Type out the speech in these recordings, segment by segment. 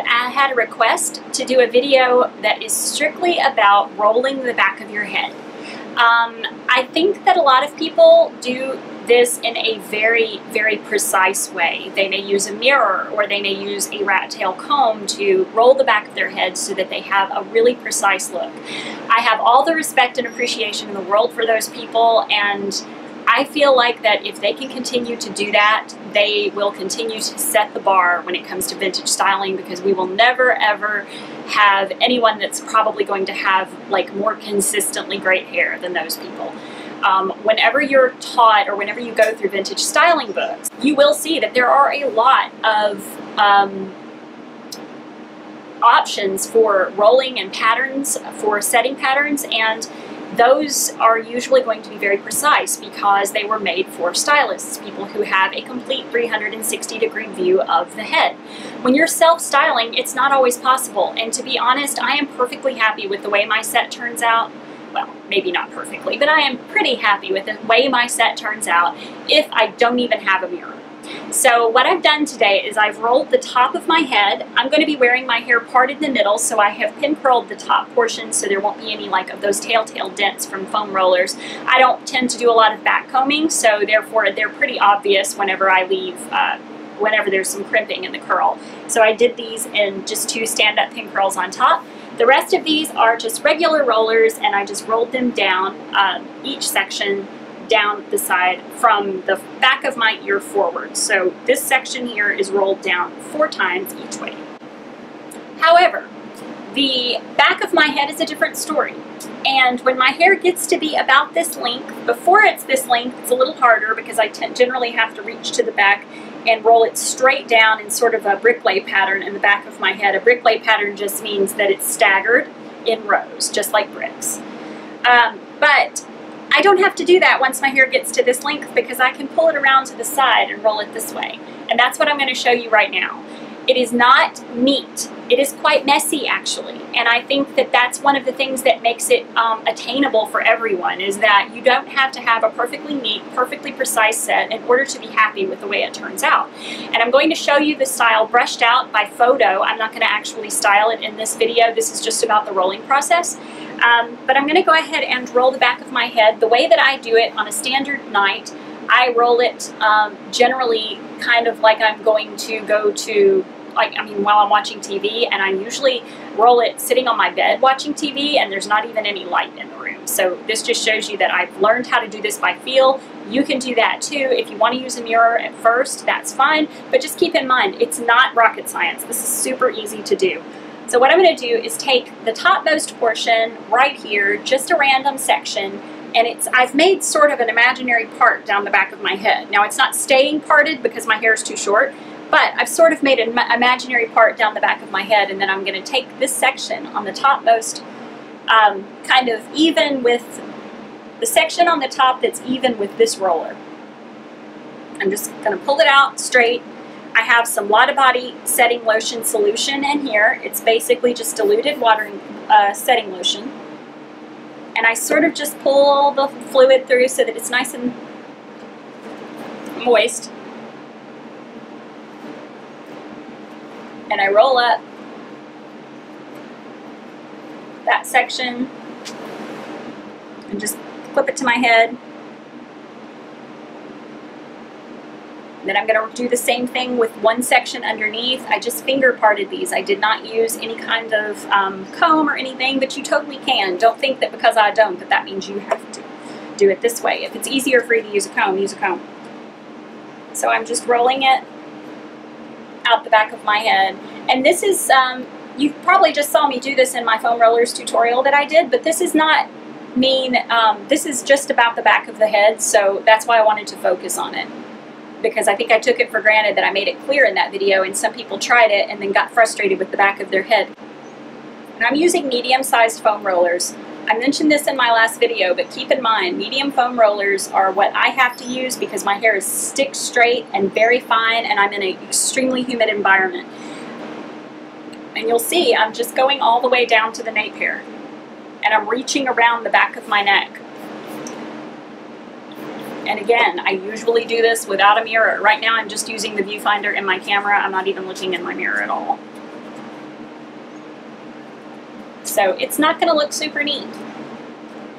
I had a request to do a video that is strictly about rolling the back of your head. I think that a lot of people do this in a very, very precise way. They may use a mirror or they may use a rat tail comb to roll the back of their head so that they have a really precise look. I have all the respect and appreciation in the world for those people, and I feel like that if they can continue to do that, they will continue to set the bar when it comes to vintage styling, because we will never ever have anyone that's probably going to have like more consistently great hair than those people. Whenever you're taught or whenever you go through vintage styling books, you will see that there are a lot of options for rolling and patterns, for setting patterns, and those are usually going to be very precise because they were made for stylists, people who have a complete 360-degree view of the head. When you're self-styling, it's not always possible, and to be honest, I am perfectly happy with the way my set turns out. Well, maybe not perfectly, but I am pretty happy with the way my set turns out if I don't even have a mirror. So what I've done today is I've rolled the top of my head. I'm going to be wearing my hair parted in the middle, so I have pin curled the top portion so there won't be any like of those telltale dents from foam rollers. I don't tend to do a lot of back combing, so therefore they're pretty obvious whenever I leave, whenever there's some crimping in the curl. So I did these in just 2 stand-up pin curls on top. The rest of these are just regular rollers, and I just rolled them down each section down the side from the back of my ear forward. So this section here is rolled down 4 times each way. However, the back of my head is a different story. And when my hair gets to be about this length, before it's this length, it's a little harder because I generally have to reach to the back and roll it straight down in sort of a brick-lay pattern in the back of my head. A brick-lay pattern just means that it's staggered in rows, just like bricks. But I don't have to do that once my hair gets to this length because I can pull it around to the side and roll it this way. And that's what I'm going to show you right now. It is not neat. It is quite messy, actually. And I think that that's one of the things that makes it attainable for everyone, is that you don't have to have a perfectly neat, perfectly precise set in order to be happy with the way it turns out. And I'm going to show you the style brushed out by photo. I'm not going to actually style it in this video. This is just about the rolling process. But I'm going to go ahead and roll the back of my head. The way that I do it on a standard night, I roll it generally kind of like I'm going to go to, while I'm watching TV, and I usually roll it sitting on my bed watching TV, and there's not even any light in the room. So this just shows you that I've learned how to do this by feel. You can do that too. If you want to use a mirror at first, that's fine, but just keep in mind, it's not rocket science. This is super easy to do. So what I'm going to do is take the topmost portion right here, just a random section, and I've made sort of an imaginary part down the back of my head. Now it's not staying parted because my hair is too short, but I've sort of made an imaginary part down the back of my head, and then I'm going to take this section on the topmost, kind of even with the section on the top that's even with this roller. I'm just going to pull it out straight. I have some Lotta Body setting lotion solution in here. It's basically just diluted setting lotion. And I sort of just pull the fluid through so that it's nice and moist. And I roll up that section and just clip it to my head. Then I'm going to do the same thing with one section underneath. I just finger parted these. I did not use any kind of comb or anything, but you totally can. Don't think that because I don't, that means you have to do it this way. If it's easier for you to use a comb, use a comb. So I'm just rolling it out the back of my head. And this is, you probably just saw me do this in my foam rollers tutorial that I did, but this is not this is just about the back of the head, so that's why I wanted to focus on it. Because I think I took it for granted that I made it clear in that video, and some people tried it and then got frustrated with the back of their head. And I'm using medium-sized foam rollers. I mentioned this in my last video, but keep in mind, medium foam rollers are what I have to use because my hair is stick straight and very fine, and I'm in an extremely humid environment. And you'll see I'm just going all the way down to the nape hair, and I'm reaching around the back of my neck. And again, I usually do this without a mirror. Right now I'm just using the viewfinder in my camera. I'm not even looking in my mirror at all. So it's not going to look super neat,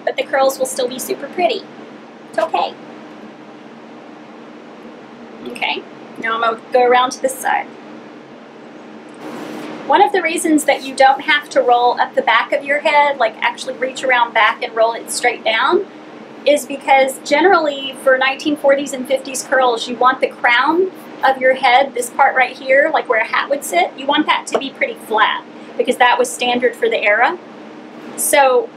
but the curls will still be super pretty. It's okay. Okay, now I'm going to go around to this side. One of the reasons that you don't have to roll up the back of your head, like actually reach around back and roll it straight down, is because generally for 1940s and 50s curls, you want the crown of your head, this part right here, like where a hat would sit, you want that to be pretty flat because that was standard for the era. So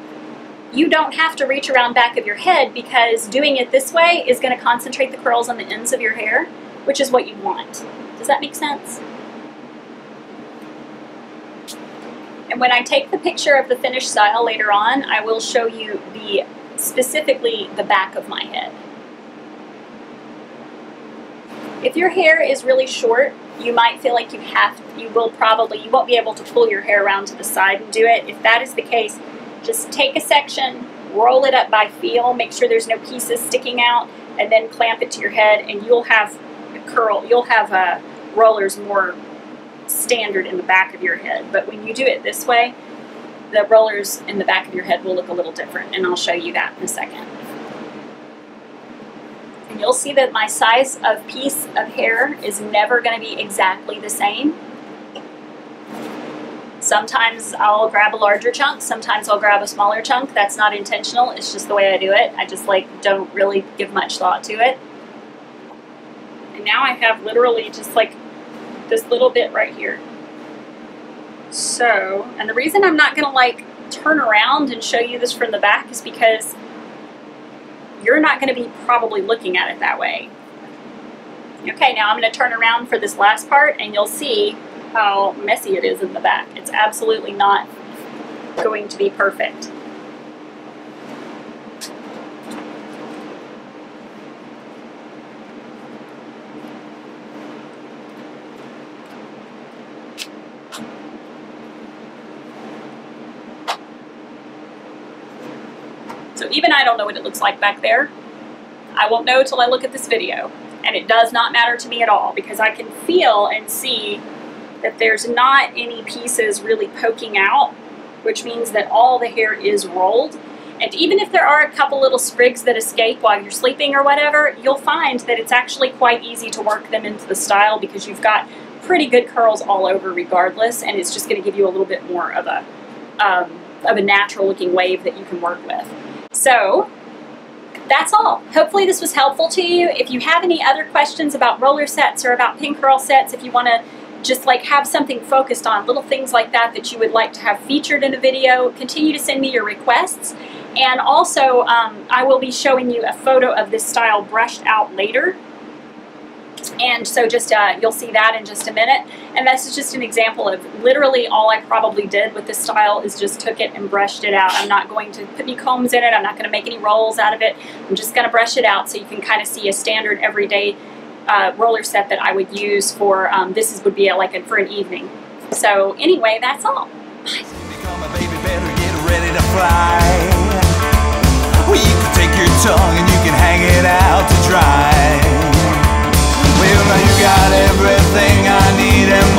you don't have to reach around back of your head because doing it this way is going to concentrate the curls on the ends of your hair, which is what you want. Does that make sense? And when I take the picture of the finished style later on, I will show you specifically the back of my head. If your hair is really short, you might feel like you won't be able to pull your hair around to the side and do it. If that is the case, just take a section, roll it up by feel, make sure there's no pieces sticking out, and then clamp it to your head, and you'll have rollers more standard in the back of your head. But when you do it this way, the rollers in the back of your head will look a little different, and I'll show you that in a second. And you'll see that my size of piece of hair is never going to be exactly the same. Sometimes I'll grab a larger chunk, sometimes I'll grab a smaller chunk. That's not intentional, it's just the way I do it. I just don't really give much thought to it. And now I have literally just like this little bit right here. So, and the reason I'm not gonna turn around and show you this from the back is because you're not gonna be probably looking at it that way. Okay, now I'm gonna turn around for this last part and you'll see how messy it is in the back. It's absolutely not going to be perfect. So even I don't know what it looks like back there. I won't know till I look at this video. And it does not matter to me at all because I can feel and see that there's not any pieces really poking out, which means that all the hair is rolled. And even if there are a couple little sprigs that escape while you're sleeping or whatever, you'll find that it's actually quite easy to work them into the style because you've got pretty good curls all over regardless, and it's just going to give you a little bit more of a natural looking wave that you can work with. So that's all. Hopefully this was helpful to you. If you have any other questions about roller sets or about pin curl sets, if you want to just have something focused on little things like that that you would like to have featured in a video, continue to send me your requests. And also I will be showing you a photo of this style brushed out later. And so just you'll see that in just a minute. And this is just an example of literally all I probably did with this style is just took it and brushed it out. I'm not going to put any combs in it. I'm not going to make any rolls out of it. I'm just going to brush it out so you can kind of see a standard everyday roller set that I would use for, would be for an evening. So anyway, that's all. Bye. Become a baby, better get ready to fly. Well, you can take your tongue and you can hang it out to dry. Well, now you got everything I need and more.